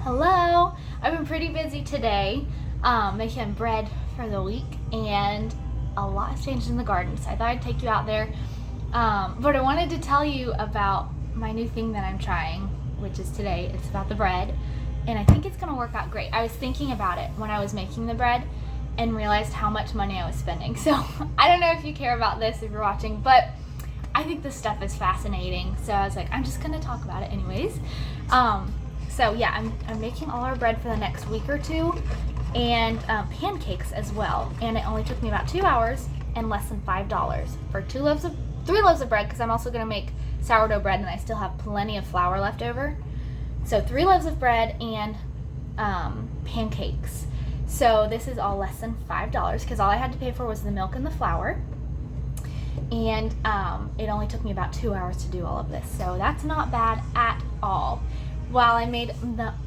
Hello. I've been pretty busy today, making bread for the week, and a lot has changed in the garden. So I thought I'd take you out there. But I wanted to tell you about my new thing that I'm trying, which is today. It's about the bread, and I think it's gonna work out great. I was thinking about it when I was making the bread, and realized how much money I was spending. So I don't know if you care about this if you're watching, but I think this stuff is fascinating. So I was like, I'm just gonna talk about it anyways. So yeah, I'm making all our bread for the next week or two, and pancakes as well. And it only took me about 2 hours and less than $5 for 3 loaves of bread, because I'm also gonna make sourdough bread and I still have plenty of flour left over. So 3 loaves of bread and pancakes. So this is all less than $5 because all I had to pay for was the milk and the flour. And it only took me about 2 hours to do all of this. So that's not bad at all. While I made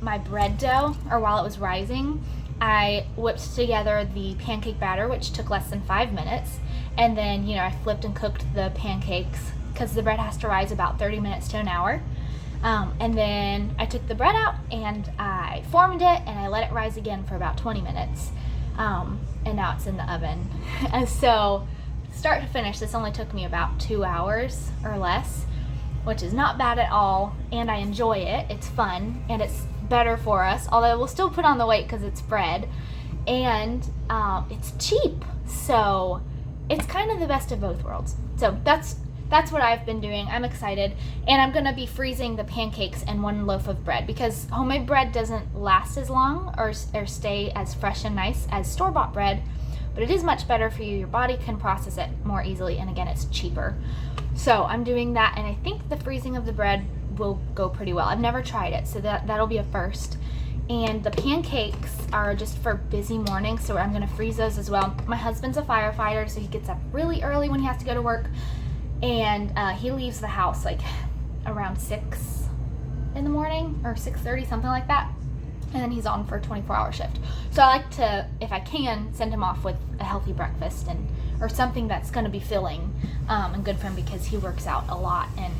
my bread dough, or while it was rising, I whipped together the pancake batter, which took less than 5 minutes. And then, I flipped and cooked the pancakes because the bread has to rise about 30 minutes to an hour. And then I took the bread out and I formed it and I let it rise again for about 20 minutes. And now it's in the oven. And so, start to finish, this only took me about 2 hours or less, which is not bad at all, and I enjoy it. It's fun, and it's better for us, although we'll still put on the weight because it's bread, and it's cheap, so it's kind of the best of both worlds. So that's what I've been doing. I'm excited, and I'm going to be freezing the pancakes and 1 loaf of bread because homemade bread doesn't last as long or stay as fresh and nice as store-bought bread, but it is much better for you. Your body can process it more easily, and again, it's cheaper. So I'm doing that, and I think the freezing of the bread will go pretty well. I've never tried it, so that'll be a first. And the pancakes are just for busy mornings, so I'm gonna freeze those as well. My husband's a firefighter, so he gets up really early when he has to go to work, and he leaves the house like around 6 in the morning, or 6:30, something like that. And then he's on for a 24-hour shift. So I like to, if I can, send him off with a healthy breakfast or something that's going to be filling and good for him because he works out a lot and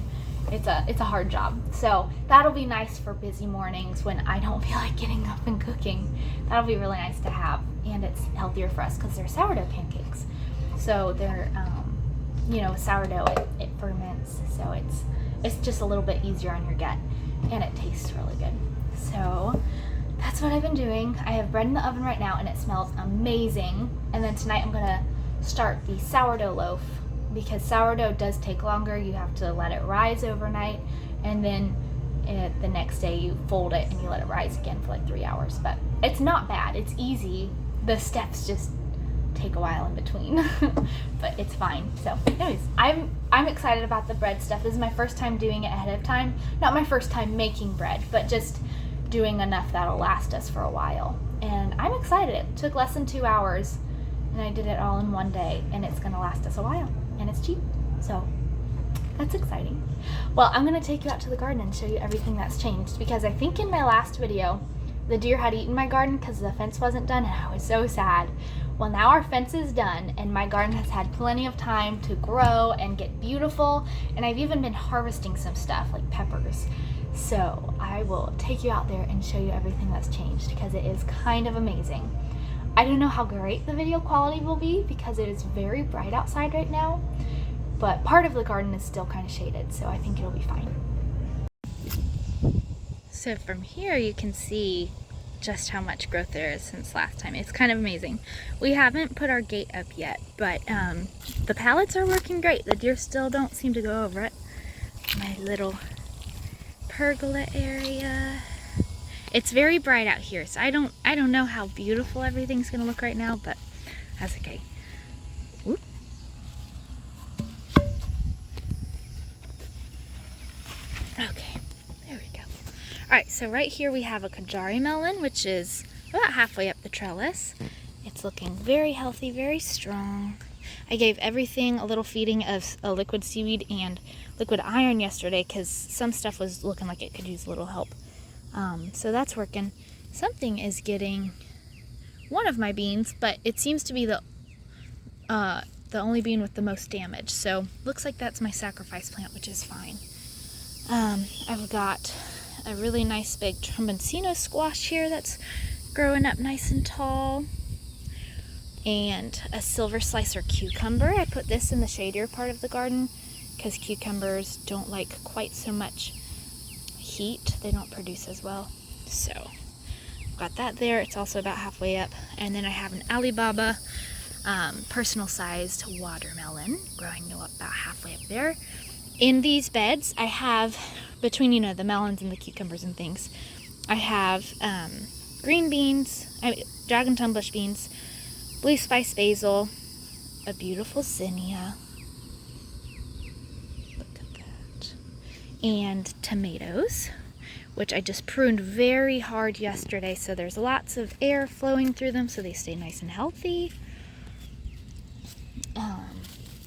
it's a hard job. So that'll be nice for busy mornings when I don't feel like getting up and cooking. That'll be really nice to have, and it's healthier for us because they're sourdough pancakes. So they're, sourdough, it ferments, so it's just a little bit easier on your gut, and it tastes really good. So that's what I've been doing. I have bread in the oven right now and it smells amazing. And then tonight I'm gonna start the sourdough loaf because sourdough does take longer. You have to let it rise overnight, and then the next day you fold it and you let it rise again for like 3 hours. But it's not bad, it's easy. The steps just take a while in between, but it's fine. So anyways, I'm excited about the bread stuff. This is my first time doing it ahead of time. Not my first time making bread, but just doing enough that'll last us for a while. And I'm excited. It took less than 2 hours and I did it all in one day, and it's gonna last us a while, and it's cheap. So that's exciting. Well, I'm gonna take you out to the garden and show you everything that's changed, because I think in my last video the deer had eaten my garden because the fence wasn't done, and I was so sad. Well, now our fence is done and my garden has had plenty of time to grow and get beautiful, and I've even been harvesting some stuff like peppers. So I will take you out there and show you everything that's changed because it is kind of amazing. I don't know how great the video quality will be because it is very bright outside right now, but part of the garden is still kind of shaded, so I think it'll be fine. So from here you can see just how much growth there is since last time. It's kind of amazing. We haven't put our gate up yet, but the pallets are working great. The deer still don't seem to go over it. My little pergola area. It's very bright out here, so I don't know how beautiful everything's gonna look right now, but that's okay. Whoop. Okay, there we go. Alright, so right here we have a Kajari melon, which is about halfway up the trellis. It's looking very healthy, very strong. I gave everything a little feeding of a liquid seaweed and liquid iron yesterday because some stuff was looking like it could use a little help. So that's working. Something is getting one of my beans, but it seems to be the only bean with the most damage. So looks like that's my sacrifice plant, which is fine. I've got a really nice big Tromboncino squash here that's growing up nice and tall. And a silver slicer cucumber. I put this in the shadier part of the garden because cucumbers don't like quite so much heat. They don't produce as well. So got that there. It's also about halfway up. And then I have an Alibaba personal sized watermelon growing about halfway up there. In these beds I have, between the melons and the cucumbers and things, I have green beans, dragon tongue bush beans, blue spice basil, a beautiful zinnia, look at that, and tomatoes, which I just pruned very hard yesterday, so there's lots of air flowing through them so they stay nice and healthy.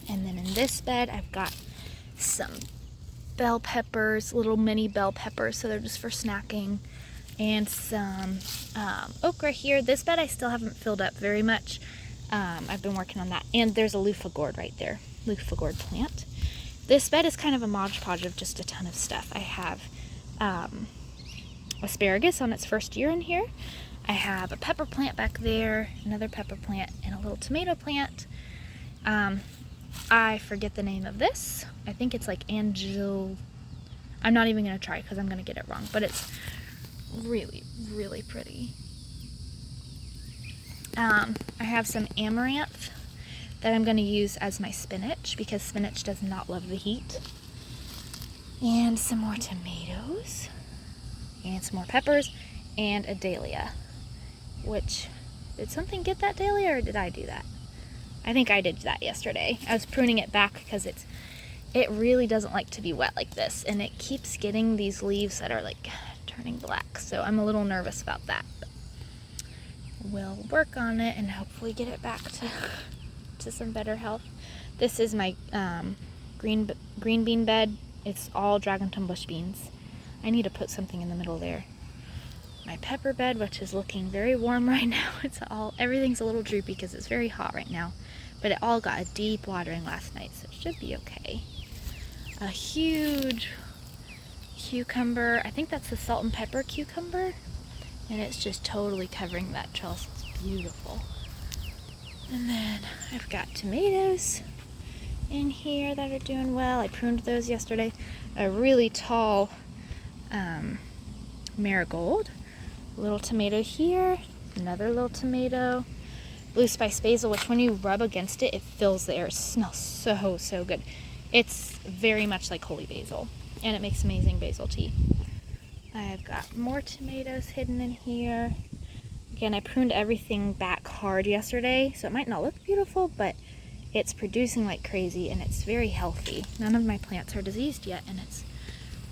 And then in this bed I've got some bell peppers, little mini bell peppers, so they're just for snacking, and some okra here. This bed I still haven't filled up very much. I've been working on that. And there's a loofah gourd right there, loofah gourd plant. This bed is kind of a Mod Podge of just a ton of stuff. I have asparagus on its first year in here. I have a pepper plant back there, another pepper plant, and a little tomato plant. I forget the name of this. I think it's like Angel. I'm not even going to try because I'm going to get it wrong, but it's really, really pretty. I have some amaranth that I'm going to use as my spinach because spinach does not love the heat. And some more tomatoes. And some more peppers. And a dahlia. Which, did something get that dahlia or did I do that? I think I did that yesterday. I was pruning it back because it really doesn't like to be wet like this. And it keeps getting these leaves that are like turning black. So I'm a little nervous about that. But we'll work on it and hopefully get it back to some better health. This is my green bean bed. It's all dragon tongue bush beans. I need to put something in the middle there. My pepper bed, which is looking very warm right now. Everything's a little droopy because it's very hot right now. But it all got a deep watering last night, so it should be okay. A huge cucumber. I think that's the salt and pepper cucumber. And it's just totally covering that trellis. It's beautiful. And then I've got tomatoes in here that are doing well. I pruned those yesterday. A really tall marigold. A little tomato here. Another little tomato. Blue spice basil, which when you rub against it, it fills the air. It smells so, so good. It's very much like holy basil. And it makes amazing basil tea. I've got more tomatoes hidden in here. Again, I pruned everything back hard yesterday, so it might not look beautiful, but it's producing like crazy and it's very healthy. None of my plants are diseased yet, and it's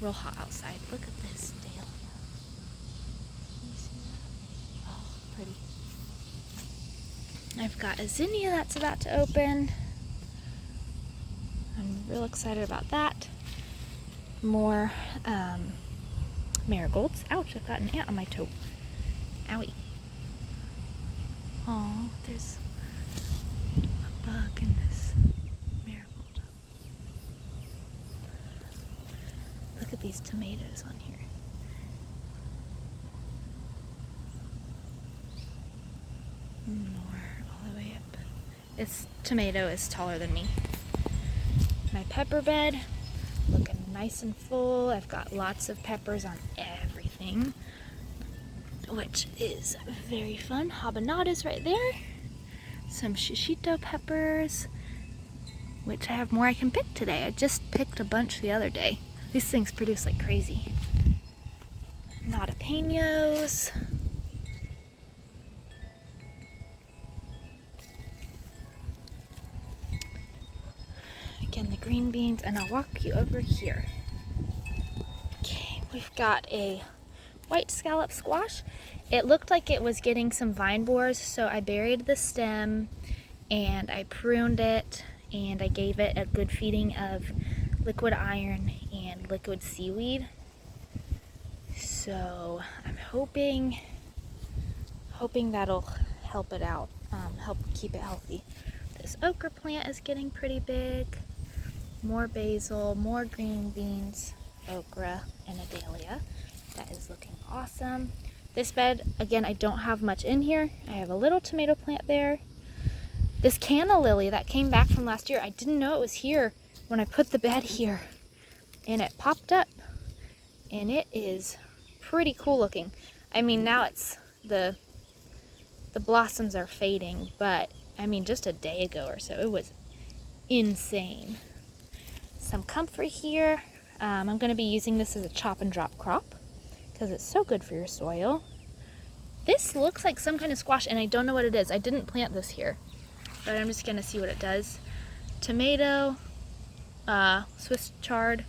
real hot outside. Look at this dahlia. Can you see that? Oh, pretty. I've got a zinnia that's about to open. I'm real excited about that. More marigolds. Ouch, I've got an ant on my toe. Owie. Oh, there's a bug in this marigold. Look at these tomatoes on here. More all the way up. This tomato is taller than me. My pepper bed, looking nice and full. I've got lots of peppers on everything, which is very fun. Habanadas right there. Some shishito peppers, which I have more I can pick today. I just picked a bunch the other day. These things produce like crazy. Jalapenos. Again, the green beans, and I'll walk you over here. Okay, we've got a white scallop squash. It looked like it was getting some vine borers, so I buried the stem and I pruned it and I gave it a good feeding of liquid iron and liquid seaweed. So I'm hoping that'll help it out, help keep it healthy. This okra plant is getting pretty big. More basil, more green beans, okra, and a dahlia. That is looking awesome. This bed, again, I don't have much in here. I have a little tomato plant there. This canna lily that came back from last year, I didn't know it was here when I put the bed here. And it popped up. And it is pretty cool looking. I mean, now it's the blossoms are fading, but I mean, just a day ago or so, it was insane. Some comfrey here. I'm going to be using this as a chop and drop crop because it's so good for your soil. This looks like some kind of squash, and I don't know what it is. I didn't plant this here, but I'm just going to see what it does. Tomato, Swiss chard,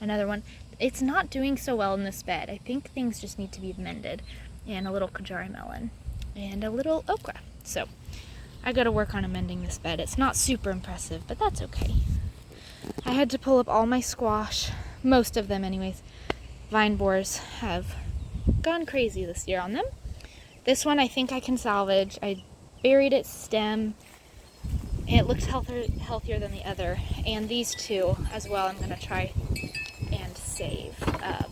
another one. It's not doing so well in this bed. I think things just need to be mended. And a little kajari melon and a little okra. So I got to work on amending this bed. It's not super impressive, but that's okay. I had to pull up all my squash, most of them anyways. Vine borers have gone crazy this year on them. This one I think I can salvage. I buried its stem. It looks healthier than the other. And these two as well I'm going to try and save.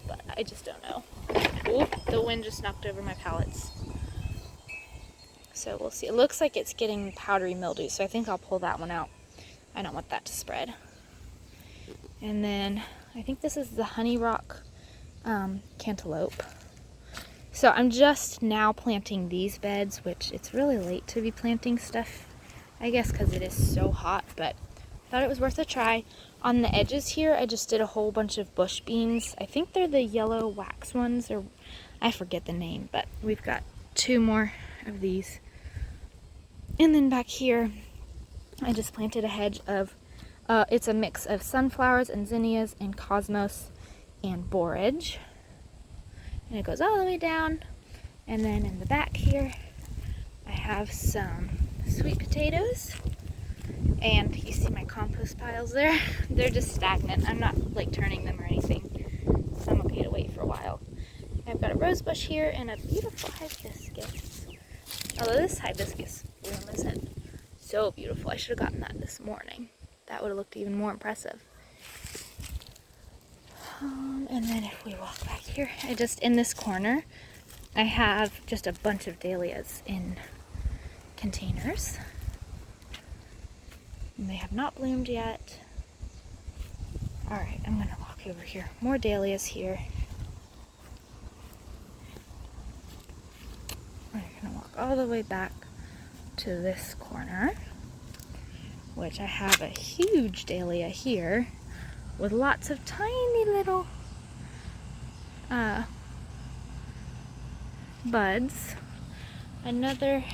But I just don't know. Ooh, the wind just knocked over my pallets. So we'll see. It looks like it's getting powdery mildew, so I think I'll pull that one out. I don't want that to spread. And then I think this is the honey rock cantaloupe. So I'm just now planting these beds, which it's really late to be planting stuff, I guess because it is so hot, but I thought it was worth a try. On the edges here, I just did a whole bunch of bush beans. I think they're the yellow wax ones, or I forget the name, but we've got 2 more of these. And then back here, I just planted a hedge of, it's a mix of sunflowers and zinnias and cosmos and borage. And it goes all the way down. And then in the back here, I have some sweet potatoes. And you see my compost piles there? They're just stagnant. I'm not like turning them or anything. So I'm okay to wait for a while. I've got a rose bush here and a beautiful hibiscus. Although this hibiscus bloom isn't so beautiful. I should have gotten that this morning. That would have looked even more impressive. And then if we walk back here, in this corner, I have just a bunch of dahlias in containers. And they have not bloomed yet. Alright, I'm going to walk over here. More dahlias here. We're going to walk all the way back to this corner, which I have a huge dahlia here with lots of tiny little buds. Another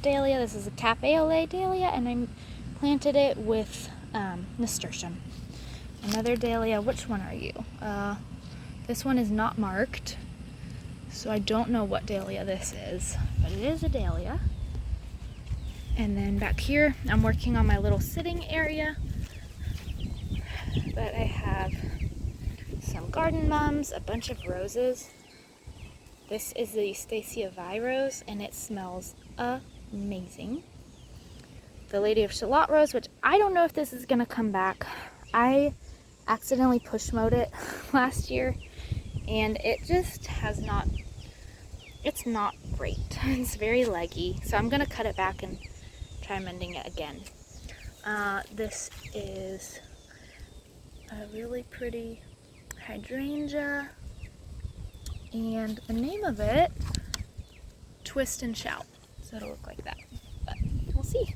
dahlia. This is a cafe au lait dahlia, and I planted it with nasturtium. Another dahlia. Which one are you? This one is not marked, so I don't know what dahlia this is, but it is a dahlia. And then back here, I'm working on my little sitting area. But I have some garden mums, a bunch of roses. This is the Stacia Vi rose, and it smells amazing. The Lady of Shalott rose, which I don't know if this is going to come back. I accidentally push mowed it last year, and it just has not, it's not great. It's very leggy, so I'm going to cut it back and try mending it again. This is a really pretty hydrangea, and the name of it, Twist and Shout. So it'll look like that, but we'll see.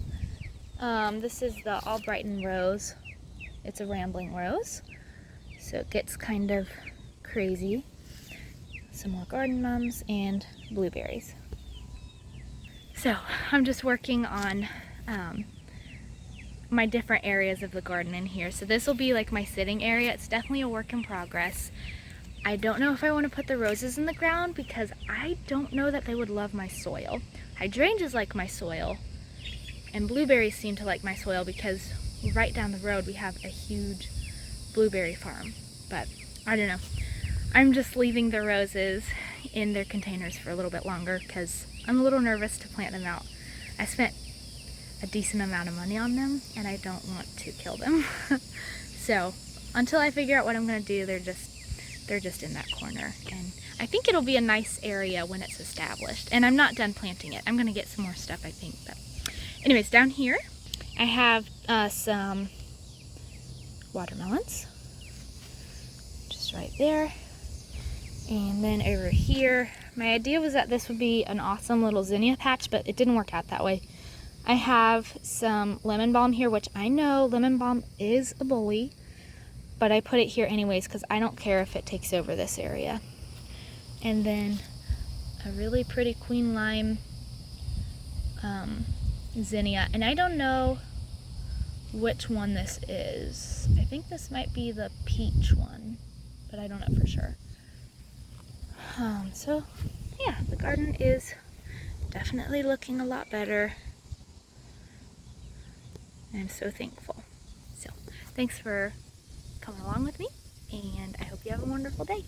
This is the Albrighton rose. It's a rambling rose, so it gets kind of crazy. Some more garden mums and blueberries. So I'm just working on my different areas of the garden in here. So this will be like my sitting area. It's definitely a work in progress. I don't know if I want to put the roses in the ground because I don't know that they would love my soil. Hydrangeas like my soil, and blueberries seem to like my soil because right down the road we have a huge blueberry farm. But I don't know. I'm just leaving the roses in their containers for a little bit longer because I'm a little nervous to plant them out. I spent a decent amount of money on them and I don't want to kill them. So until I figure out what I'm going to do, they're just they're just in that corner. And I think it'll be a nice area when it's established. And I'm not done planting it. I'm gonna get some more stuff, I think. But anyways, down here, I have some watermelons, just right there. And then over here, my idea was that this would be an awesome little zinnia patch, but it didn't work out that way. I have some lemon balm here, which I know lemon balm is a bully, but I put it here anyways because I don't care if it takes over this area. And then a really pretty queen lime zinnia, and I don't know which one this is. I think this might be the peach one, but I don't know for sure. So yeah, the garden is definitely looking a lot better. I'm so thankful. So thanks for coming along with me, and I hope you have a wonderful day.